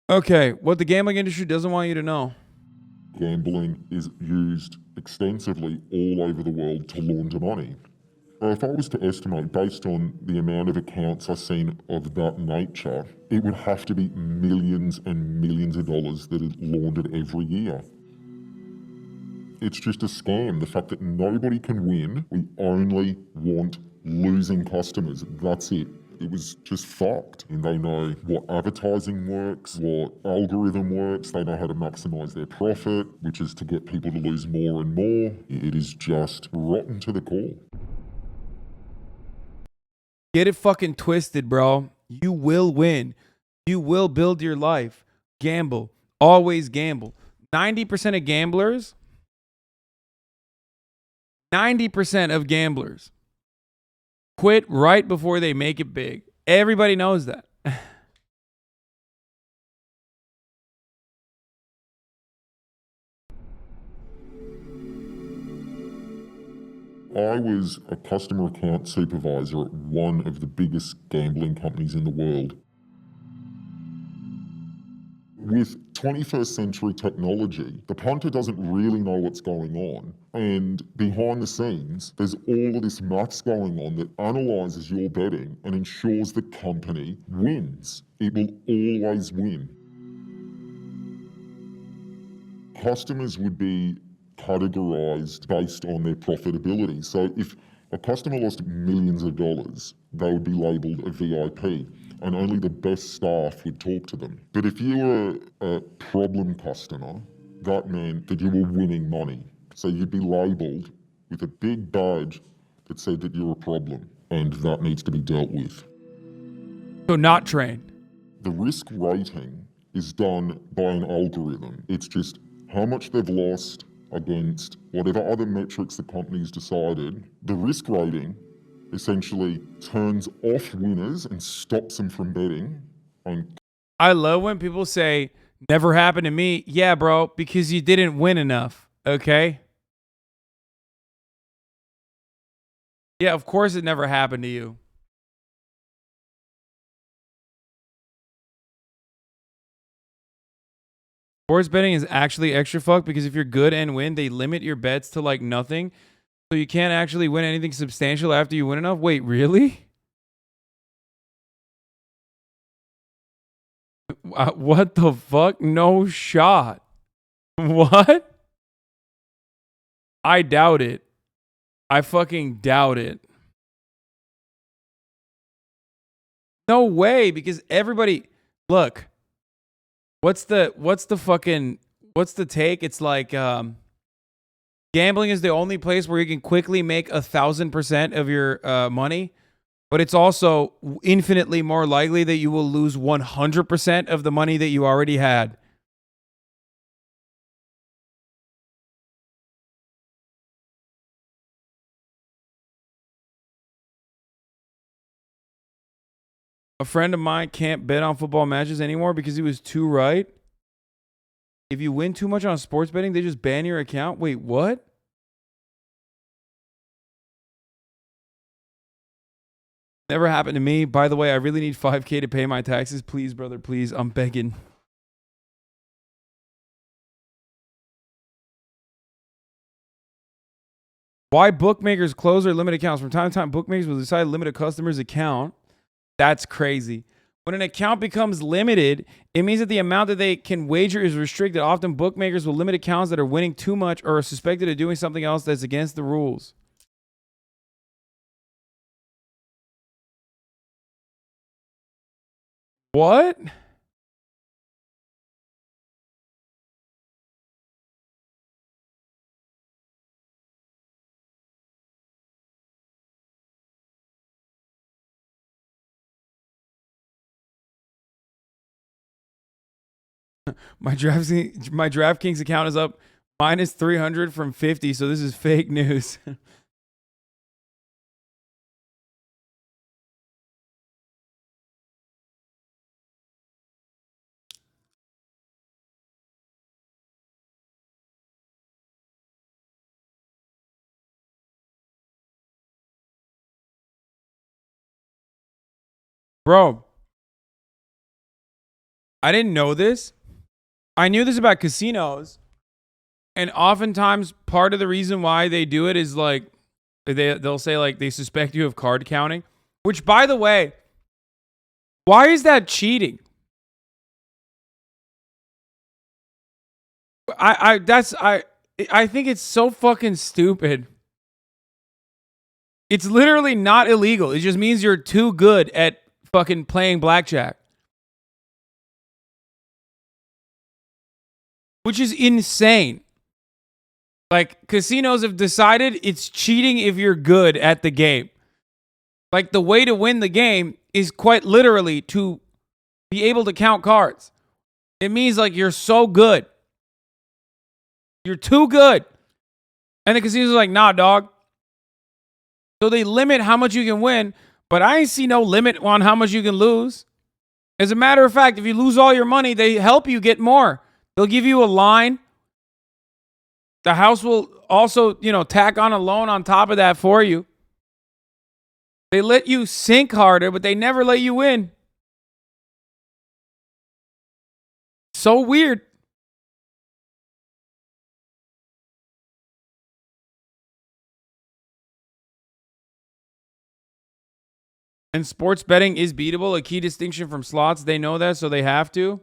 Okay, what the gambling industry doesn't want you to know. Gambling is used extensively all over the world to launder money. If I was to estimate, based on the amount of accounts I've seen of that nature, it would have to be millions and millions of dollars that are laundered every year. It's just a scam. The fact that nobody can win, we only want losing customers. That's it. It was just fucked. And they know what advertising works, what algorithm works, they know how to maximize their profit, which is to get people to lose more and more. It is just rotten to the core. Get it fucking twisted, bro. You will win. You will build your life. Gamble. Always gamble. 90% of gamblers, 90% of gamblers quit right before they make it big. Everybody knows that. I was a customer account supervisor at one of the biggest gambling companies in the world. With 21st century technology, the punter doesn't really know what's going on. And behind the scenes, there's all of this maths going on that analyzes your betting and ensures the company wins. It will always win. Customers would be categorized based on their profitability. So if a customer lost millions of dollars, they would be labeled a VIP, and only the best staff would talk to them. But if you were a problem customer, that meant that you were winning money. So you'd be labeled with a big badge that said that you're a problem, and that needs to be dealt with. So not trained. The risk rating is done by an algorithm. It's just how much they've lost against whatever other metrics the company's decided. The risk rating essentially turns off winners and stops them from betting. And I love when people say, never happened to me. Yeah, bro, because you didn't win enough. Okay. Yeah, of course it never happened to you. Sports betting is actually extra fucked because if you're good and win, they limit your bets to like nothing. So you can't actually win anything substantial after you win enough. Wait, really? What the fuck? No shot. What? I doubt it. I fucking doubt it. No way, because everybody look, what's the take? It's like gambling is the only place where you can quickly make 1,000% of your money, but it's also infinitely more likely that you will lose 100% of the money that you already had. A friend of mine can't bet on football matches anymore because he was too right. If you win too much on sports betting, they just ban your account. Wait, what? Never happened to me. By the way, I really need 5K to pay my taxes. Please, brother, please. I'm begging. Why bookmakers close their limit accounts? From time to time, bookmakers will decide to limit a customer's account. That's crazy. When an account becomes limited, it means that the amount that they can wager is restricted. Often, bookmakers will limit accounts that are winning too much or are suspected of doing something else that's against the rules. What? My DraftKings account is up minus 300 from 50, so this is fake news. Bro, I didn't know this. I knew this about casinos. And oftentimes part of the reason why they do it is like they'll say like they suspect you of card counting, which by the way, why is that cheating? I think it's so fucking stupid. It's literally not illegal. It just means you're too good at fucking playing blackjack. Which is insane. Like, casinos have decided it's cheating if you're good at the game. Like, the way to win the game is quite literally to be able to count cards. It means, like, you're so good. You're too good. And the casino's like, nah, dog. So they limit how much you can win, but I ain't see no limit on how much you can lose. As a matter of fact, if you lose all your money, they help you get more. They'll give you a line. The house will also, tack on a loan on top of that for you. They let you sink harder, but they never let you win. So weird. And sports betting is beatable, a key distinction from slots. They know that, so they have to.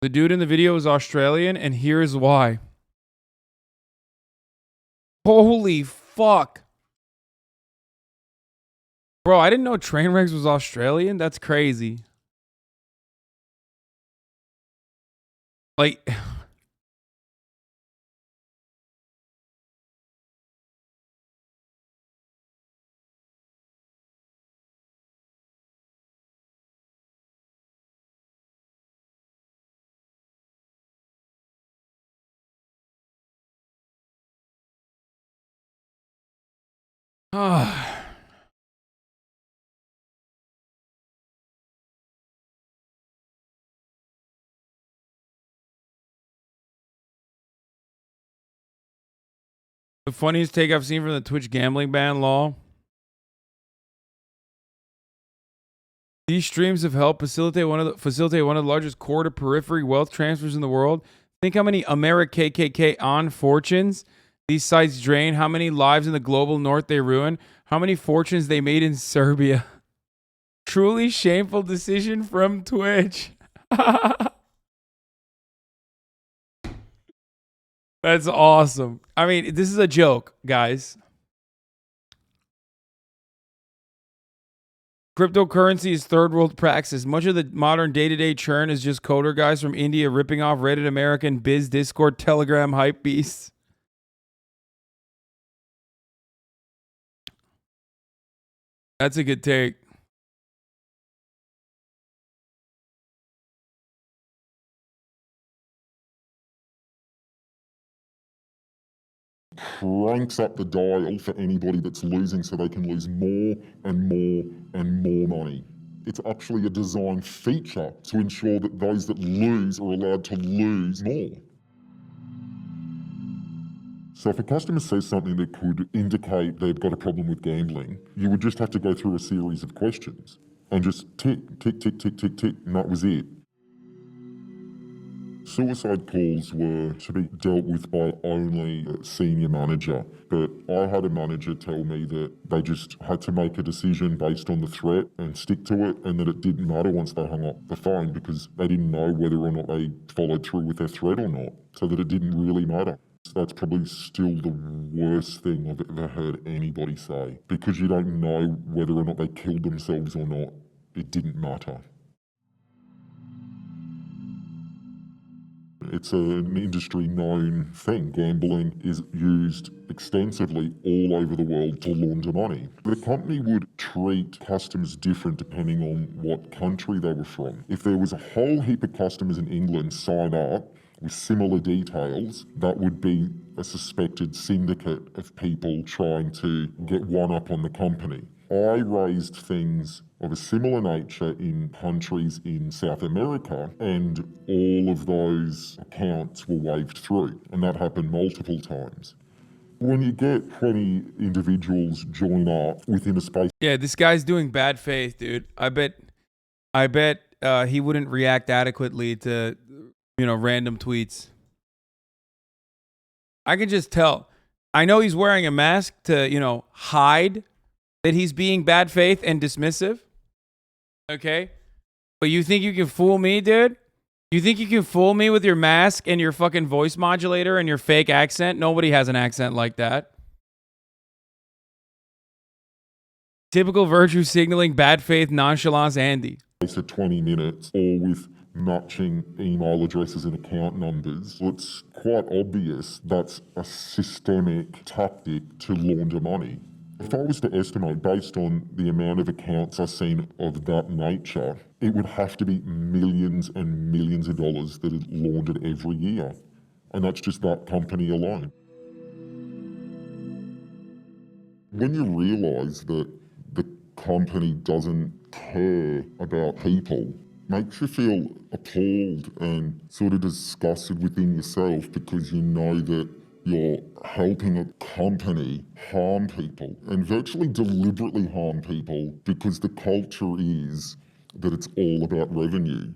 The dude in the video is Australian, and here's why. Holy fuck. Bro, I didn't know Trainwrecks was Australian. That's crazy. Like... The funniest take I've seen from the Twitch gambling ban law. These streams have helped facilitate one of the largest core to periphery wealth transfers in the world. Think how many KKK on fortunes these sites drain, how many lives in the global north they ruin, how many fortunes they made in Serbia. Truly shameful decision from Twitch. That's awesome. I mean, this is a joke, guys. Cryptocurrency is third world praxis. Much of the modern day-to-day churn is just coder guys from India ripping off Reddit American Biz, Discord, Telegram, hype beasts. That's a good take. Cranks up the dial for anybody that's losing so they can lose more and more and more money. It's actually a design feature to ensure that those that lose are allowed to lose more. So if a customer says something that could indicate they've got a problem with gambling, you would just have to go through a series of questions and just tick, tick, tick, tick, tick, tick, and that was it. Suicide calls were to be dealt with by only a senior manager, but I had a manager tell me that they just had to make a decision based on the threat and stick to it, and that it didn't matter once they hung up the phone because they didn't know whether or not they followed through with their threat or not, so that it didn't really matter. So that's probably still the worst thing I've ever heard anybody say, because you don't know whether or not they killed themselves or not. It didn't matter. It's an industry-known thing. Gambling is used extensively all over the world to launder money. The company would treat customers different depending on what country they were from. If there was a whole heap of customers in England sign up with similar details, that would be a suspected syndicate of people trying to get one up on the company. I raised things of a similar nature in countries in South America, and all of those accounts were waved through, and that happened multiple times. When you get 20 individuals join up within a space... Yeah, this guy's doing bad faith, dude. I bet I bet he wouldn't react adequately to, random tweets. I can just tell. I know he's wearing a mask to, hide that he's being bad faith and dismissive. Okay? But you think you can fool me, dude? You think you can fool me with your mask and your fucking voice modulator and your fake accent? Nobody has an accent like that. Typical virtue signaling, bad faith, nonchalance, Andy. For 20 minutes, all with matching email addresses and account numbers. It's quite obvious that's a systemic tactic to launder money. If I was to estimate based on the amount of accounts I've seen of that nature, it would have to be millions and millions of dollars that are laundered every year. And that's just that company alone. When you realise that the company doesn't care about people, makes you feel appalled and sort of disgusted within yourself because you know that you're helping a company harm people and virtually deliberately harm people because the culture is that it's all about revenue.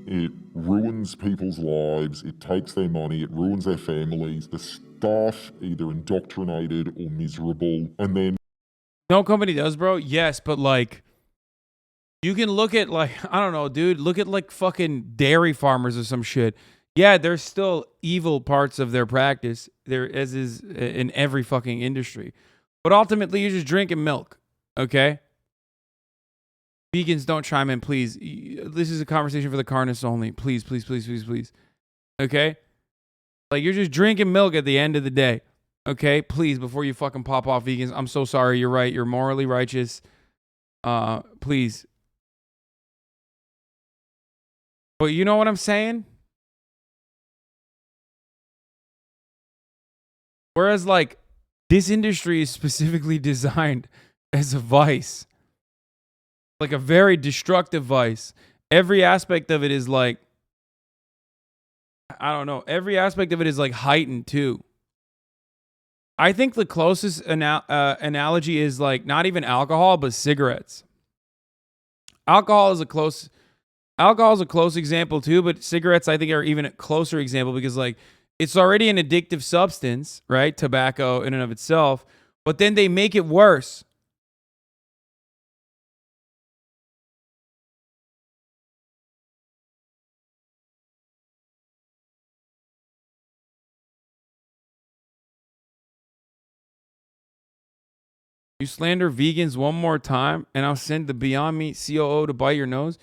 It ruins people's lives, it takes their money, it ruins their families. The staff either indoctrinated or miserable, and then No company does, bro. Yes, but like, you can look at like, I don't know, dude. Look at like fucking dairy farmers or some shit. Yeah, there's still evil parts of their practice. There as is in every fucking industry. But ultimately, you're just drinking milk. Okay? Vegans, don't chime in, please. This is a conversation for the carnists only. Please, please, please, please, please. Okay? Like, you're just drinking milk at the end of the day. Okay? Please, before you fucking pop off, vegans. I'm so sorry. You're right. You're morally righteous. Please. But you know what I'm saying? Whereas, like, this industry is specifically designed as a vice, like a very destructive vice. Every aspect of it is like, I don't know, every aspect of it is like heightened too. I think the closest analogy is like not even alcohol, but cigarettes. Alcohol is a close example too, but cigarettes I think are even a closer example because like it's already an addictive substance, right? Tobacco in and of itself, but then they make it worse. You slander vegans one more time, and I'll send the Beyond Meat COO to bite your nose.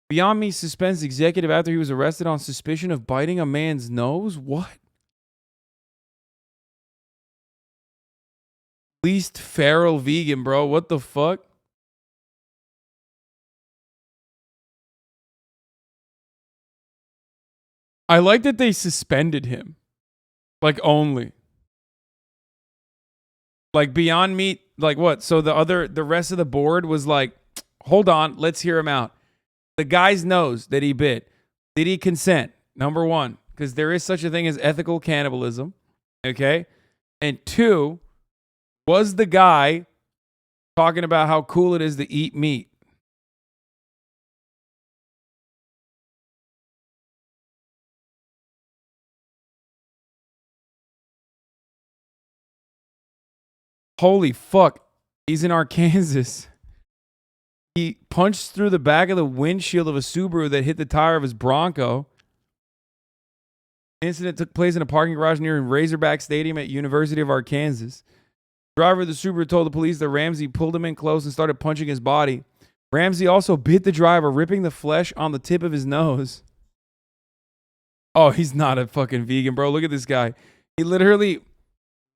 Beyond Meat suspends executive after he was arrested on suspicion of biting a man's nose? What? Least feral vegan, bro. What the fuck? I like that they suspended him. Like, only. Like, Beyond Meat, like what? So the rest of the board was like, hold on, let's hear him out. The guy's nose that he bit. Did he consent? Number one, because there is such a thing as ethical cannibalism. Okay. And two, was the guy talking about how cool it is to eat meat? Holy fuck. He's in Arkansas. He punched through the back of the windshield of a Subaru that hit the tire of his Bronco. Incident took place in a parking garage near Razorback Stadium at University of Arkansas. Driver of the Subaru told the police that Ramsey pulled him in close and started punching his body. Ramsey also bit the driver, ripping the flesh on the tip of his nose. Oh, he's not a fucking vegan, bro. Look at this guy. He literally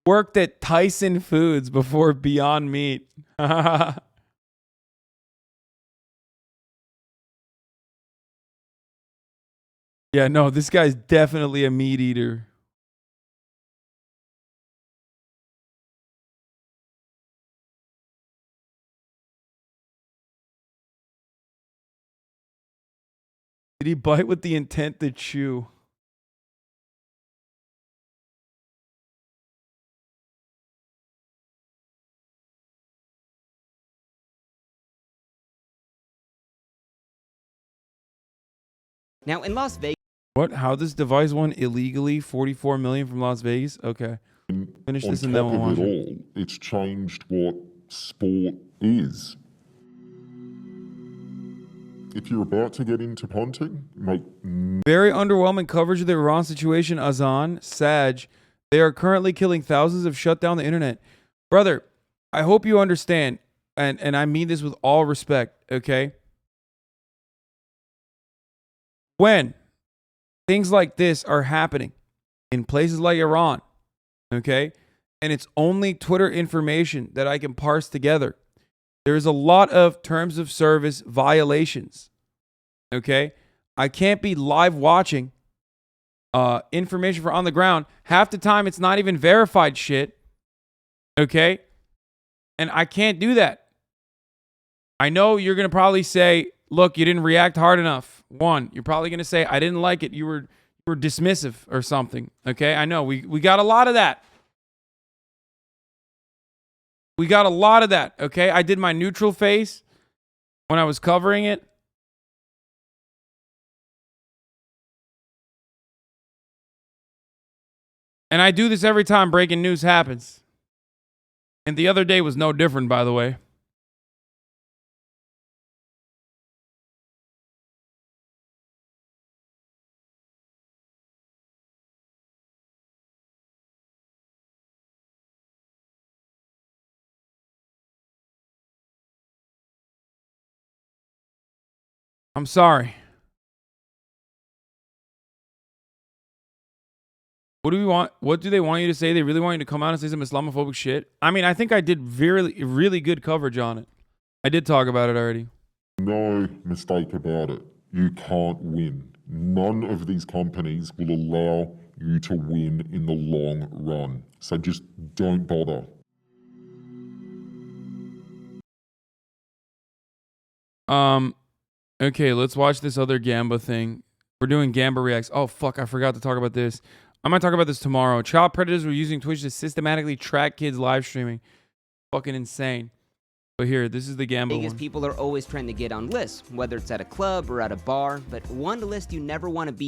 worked at Tyson Foods before Beyond Meat. Yeah, no, this guy's definitely a meat eater. Did he bite with the intent to chew? Now, in Las Vegas, What? How this device won illegally 44 million from Las Vegas? Okay. Finish On this and then top we'll of watch it it. all, it's changed what sport is. If you're about to get into punting, make Very underwhelming coverage of the Iran situation, Azan, Saj. They are currently killing thousands of shut down the internet. Brother, I hope you understand, and I mean this with all respect, okay? When things like this are happening in places like Iran, okay, and it's only Twitter information that I can parse together, there's a lot of terms of service violations, okay? I can't be live watching information for on the ground. Half the time, it's not even verified shit, okay? And I can't do that. I know you're going to probably say, look, you didn't react hard enough. One, you're probably going to say, I didn't like it. You were dismissive or something. Okay, I know. We got a lot of that. We got a lot of that. Okay, I did my neutral face when I was covering it. And I do this every time breaking news happens. And the other day was no different, by the way. I'm sorry. What do we want? What do they want you to say? They really want you to come out and say some Islamophobic shit? I mean, I think I did really good coverage on it. I did talk about it already. no mistake about it. You can't win. None of these companies will allow you to win in the long run. So just don't bother. Okay, let's watch this other Gamba thing. We're doing Gamba reacts. Oh fuck, I forgot to talk about this. I might talk about this tomorrow. Child predators were using Twitch to systematically track kids live streaming. Fucking insane. But here, this is the Gamba one. people are always trying to get on lists, whether it's at a club or at a bar, but one list you never want to be